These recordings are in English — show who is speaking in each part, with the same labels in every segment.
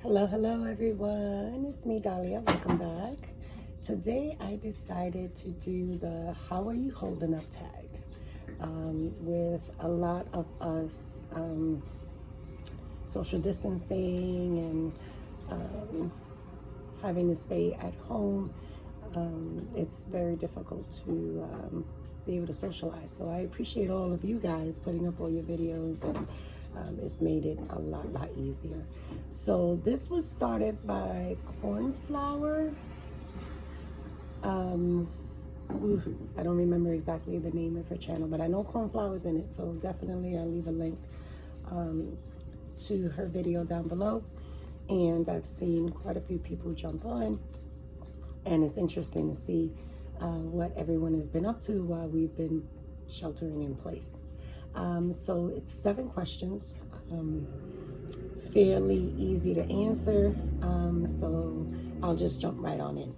Speaker 1: Hello everyone. It's me, Dahlia. Welcome back. Today I decided to do the How Are You Holding Up tag with a lot of us social distancing and having to stay at home. It's very difficult to be able to socialize. So I appreciate all of you guys putting up all your videos, and it's made it a lot easier. So this was started by Cornflower. I don't remember exactly the name of her channel, but I know Cornflower's in it, so definitely I'll leave a link to her video down below. And I've seen quite a few people jump on, and it's interesting to see what everyone has been up to while we've been sheltering in place. So it's 7 questions, fairly easy to answer, so I'll just jump right on in.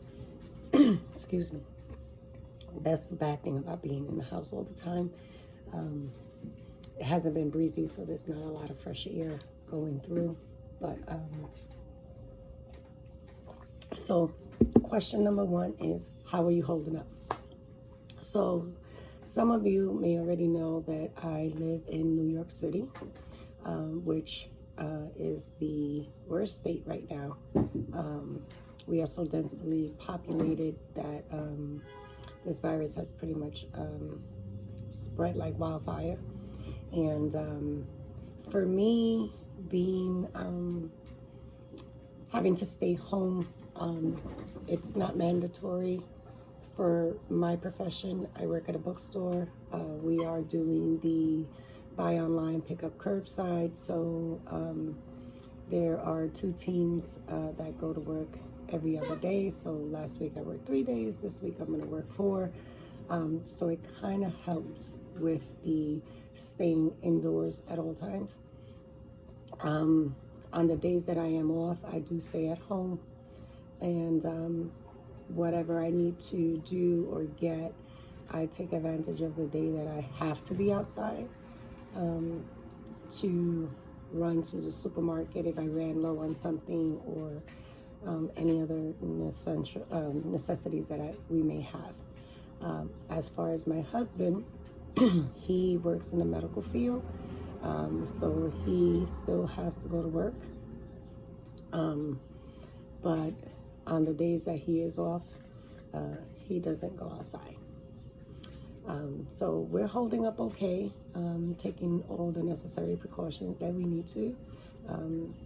Speaker 1: Excuse me. That's the bad thing about being in the house all the time. It hasn't been breezy, so there's not a lot of fresh air going through, but so question number 1 is, how are you holding up? So some of you may already know that I live in New York City, which is the worst state right now. We are so densely populated that this virus has pretty much spread like wildfire. And for me, being having to stay home, it's not mandatory for my profession. I work at a bookstore. We are doing the buy online, pick up curbside. So there are 2 teams that go to work every other day. So last week I worked 3 days. This week I'm going to work 4. So it kind of helps with the staying indoors at all times. On the days that I am off, I do stay at home, and whatever I need to do or get, I take advantage of the day that I have to be outside to run to the supermarket if I ran low on something, or any other necessities that we may have. As far as my husband, he works in the medical field, so he still has to go to work. But on the days that he is off, he doesn't go outside. So we're holding up okay, taking all the necessary precautions that we need to,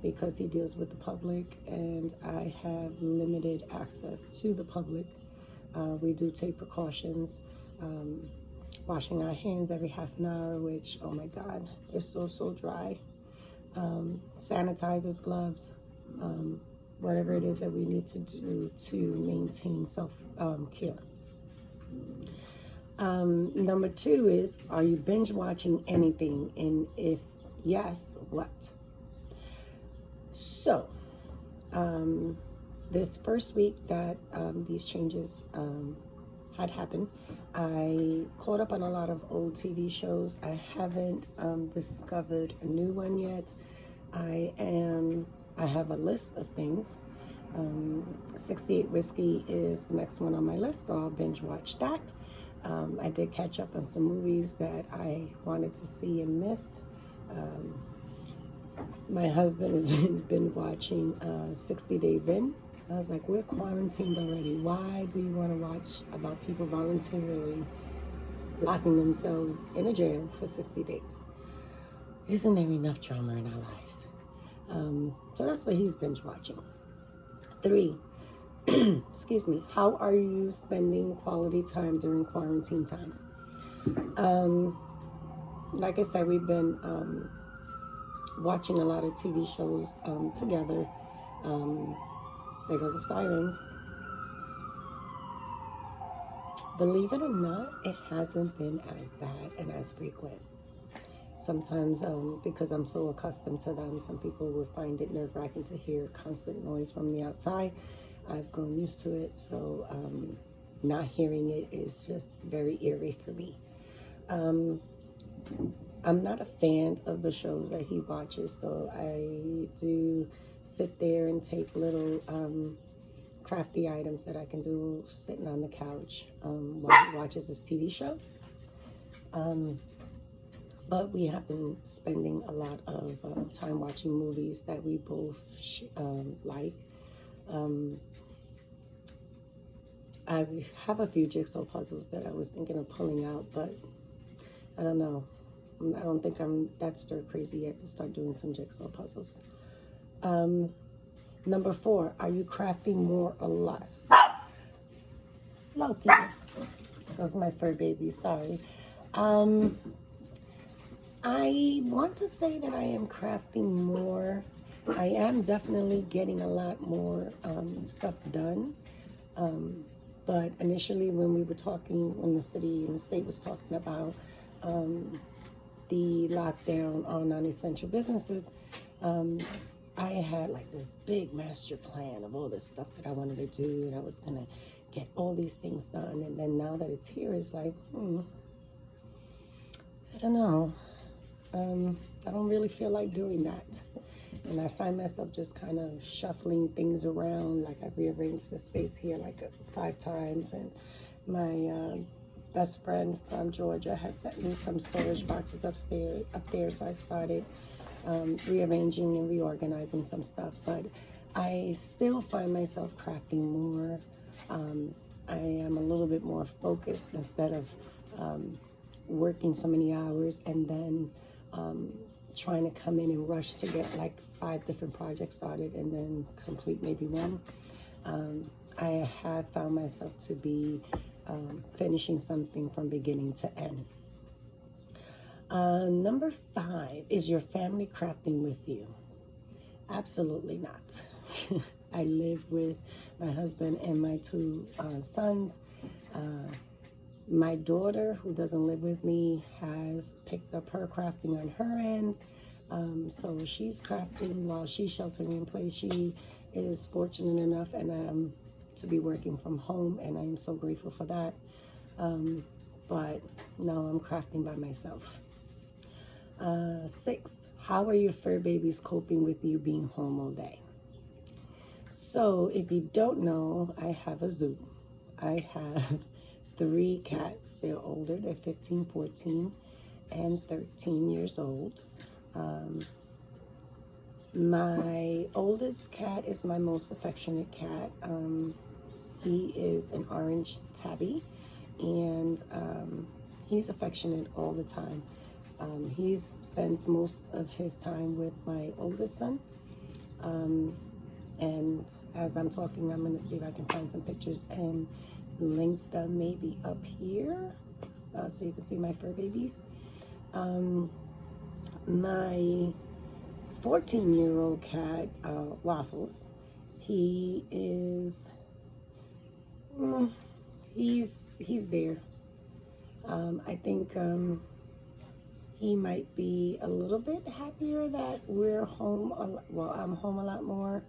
Speaker 1: because he deals with the public and I have limited access to the public. We do take precautions, washing our hands every half an hour, which, oh my God, they're so dry. Sanitizers, gloves, whatever it is that we need to do to maintain self-care. Number 2 is, are you binge watching anything? And if yes, what? So, this first week that these changes had happened, I caught up on a lot of old TV shows. I haven't discovered a new one yet. I have a list of things. 68 Whiskey is the next one on my list, so I'll binge watch that. I did catch up on some movies that I wanted to see and missed. My husband has been watching 60 Days In. I was like, we're quarantined already. Why do you want to watch about people voluntarily locking themselves in a jail for 60 days? Isn't there enough drama in our lives? So that's what he's binge watching. 3, excuse me, how are you spending quality time during quarantine time? Like I said, we've been watching a lot of TV shows together. There goes the sirens. Believe it or not, it hasn't been as bad and as frequent. Sometimes, because I'm so accustomed to them, some people will find it nerve-wracking to hear constant noise from the outside. I've grown used to it, so not hearing it is just very eerie for me. I'm not a fan of the shows that he watches, so I do sit there and take little crafty items that I can do sitting on the couch while he watches his TV show. But we have been spending a lot of time watching movies that we both like. I have a few jigsaw puzzles that I was thinking of pulling out, but I don't know. I don't think I'm that stir crazy yet to start doing some jigsaw puzzles. Number 4, are you crafting more or less? Loki. Those are my fur babies, sorry. I want to say that I am crafting more. I am definitely getting a lot more stuff done. But initially when we were talking, when the city and the state was talking about the lockdown on non-essential businesses, I had like this big master plan of all this stuff that I wanted to do, and I was gonna get all these things done. And then now that it's here, it's like, I don't know. I don't really feel like doing that. And I find myself just kind of shuffling things around. Like I rearranged the space here like 5 times. And my best friend from Georgia has sent me some storage boxes up there. So I started rearranging and reorganizing some stuff. But I still find myself crafting more. I am a little bit more focused instead of working so many hours and then trying to come in and rush to get like 5 different projects started and then complete maybe one. I have found myself to be finishing something from beginning to end. Number 5, is your family crafting with you? Absolutely not. I live with my husband and my 2 sons. My daughter, who doesn't live with me, has picked up her crafting on her end. So she's crafting while she's sheltering in place. She is fortunate enough and to be working from home, and I am so grateful for that. But no, I'm crafting by myself. 6, how are your fur babies coping with you being home all day? So if you don't know, I have a zoo. I have 3 cats. They're older. They're 15, 14, and 13 years old. My oldest cat is my most affectionate cat. He is an orange tabby, and he's affectionate all the time. He spends most of his time with my oldest son. And as I'm talking, I'm going to see if I can find some pictures and link them maybe up here so you can see my fur babies. My 14-year-old cat, Waffles, he is, he's there. I think he might be a little bit happier that we're home, I'm home a lot more.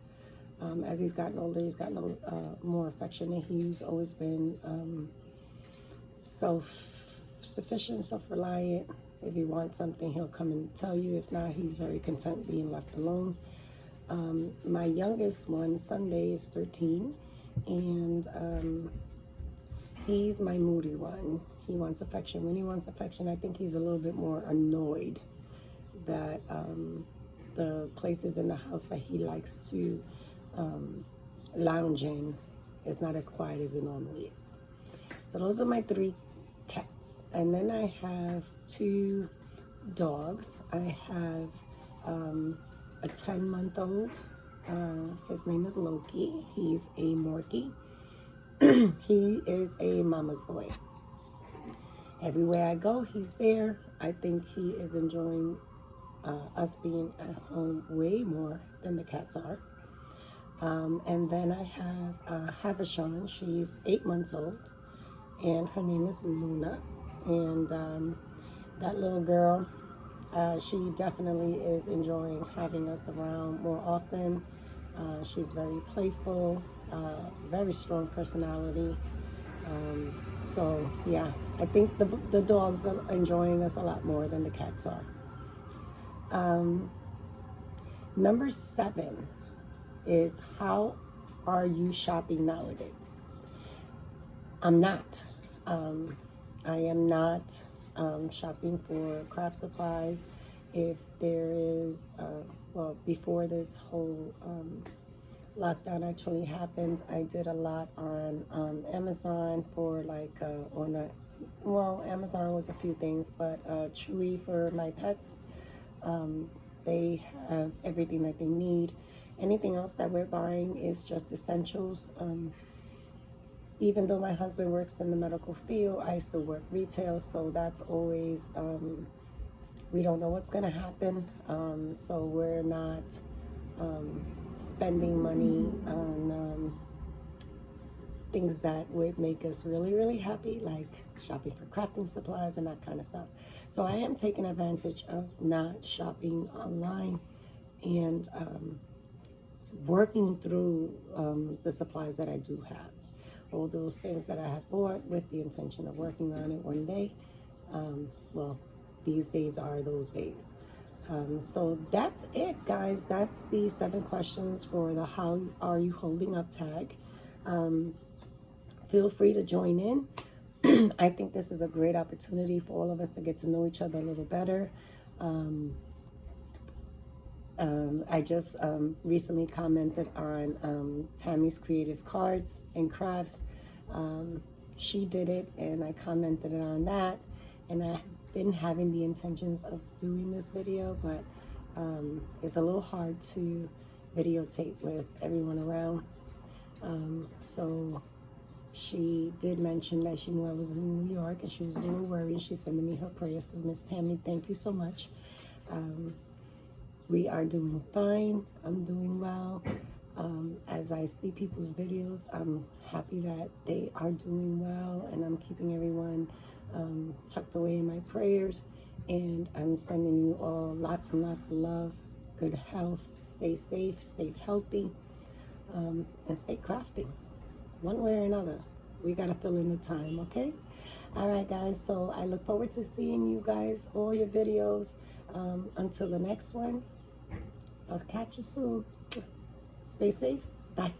Speaker 1: As he's gotten older, he's gotten more affectionate. He's always been self-sufficient, self-reliant. If he wants something, he'll come and tell you. If not, he's very content being left alone. My youngest one, Sunday, is 13, and he's my moody one. He wants affection. When he wants affection, I think he's a little bit more annoyed that the places in the house that he likes to lounge in is not as quiet as it normally is. So those are my 3 cats. And then I have 2 dogs. I have a 10-month-old. His name is Loki. He's a Morkie. He is a mama's boy. Everywhere I go, he's there. I think he is enjoying us being at home way more than the cats are. And then I have Havishon. She's 8 months old, and her name is Luna. And that little girl, she definitely is enjoying having us around more often. She's very playful, very strong personality. So yeah, I think the dogs are enjoying us a lot more than the cats are. Number 7. is how are you shopping nowadays? I'm not. I am not shopping for craft supplies. If there is, well, before this whole lockdown actually happened, I did a lot on Amazon for like, or not, well, Amazon was a few things, but Chewy for my pets. They have everything that they need. Anything else that we're buying is just essentials. Even though my husband works in the medical field, I still work retail, so that's always, we don't know what's going to happen, so we're not spending money on things that would make us really, really happy, like shopping for crafting supplies and that kind of stuff. So I am taking advantage of not shopping online and working through the supplies that I do have. All those things that I had bought with the intention of working on it one day. Well, these days are those days. So that's it, guys. That's the 7 questions for the How Are You Holding Up tag. Feel free to join in. I think this is a great opportunity for all of us to get to know each other a little better. I just recently commented on Tammy's Creative Cards and Crafts. She did it and I commented on that, and I've been having the intentions of doing this video, but it's a little hard to videotape with everyone around. So she did mention that she knew I was in New York and she was a little worried. She's sending me her prayers. So Miss Tammy, thank you so much. We are doing fine. I'm doing well. As I see people's videos, I'm happy that they are doing well, and I'm keeping everyone tucked away in my prayers. And I'm sending you all lots and lots of love, good health, stay safe, stay healthy, and stay crafty. One way or another, we got to fill in the time, okay? All right, guys, so I look forward to seeing you guys, all your videos. Until the next one, I'll catch you soon. Stay safe. Bye.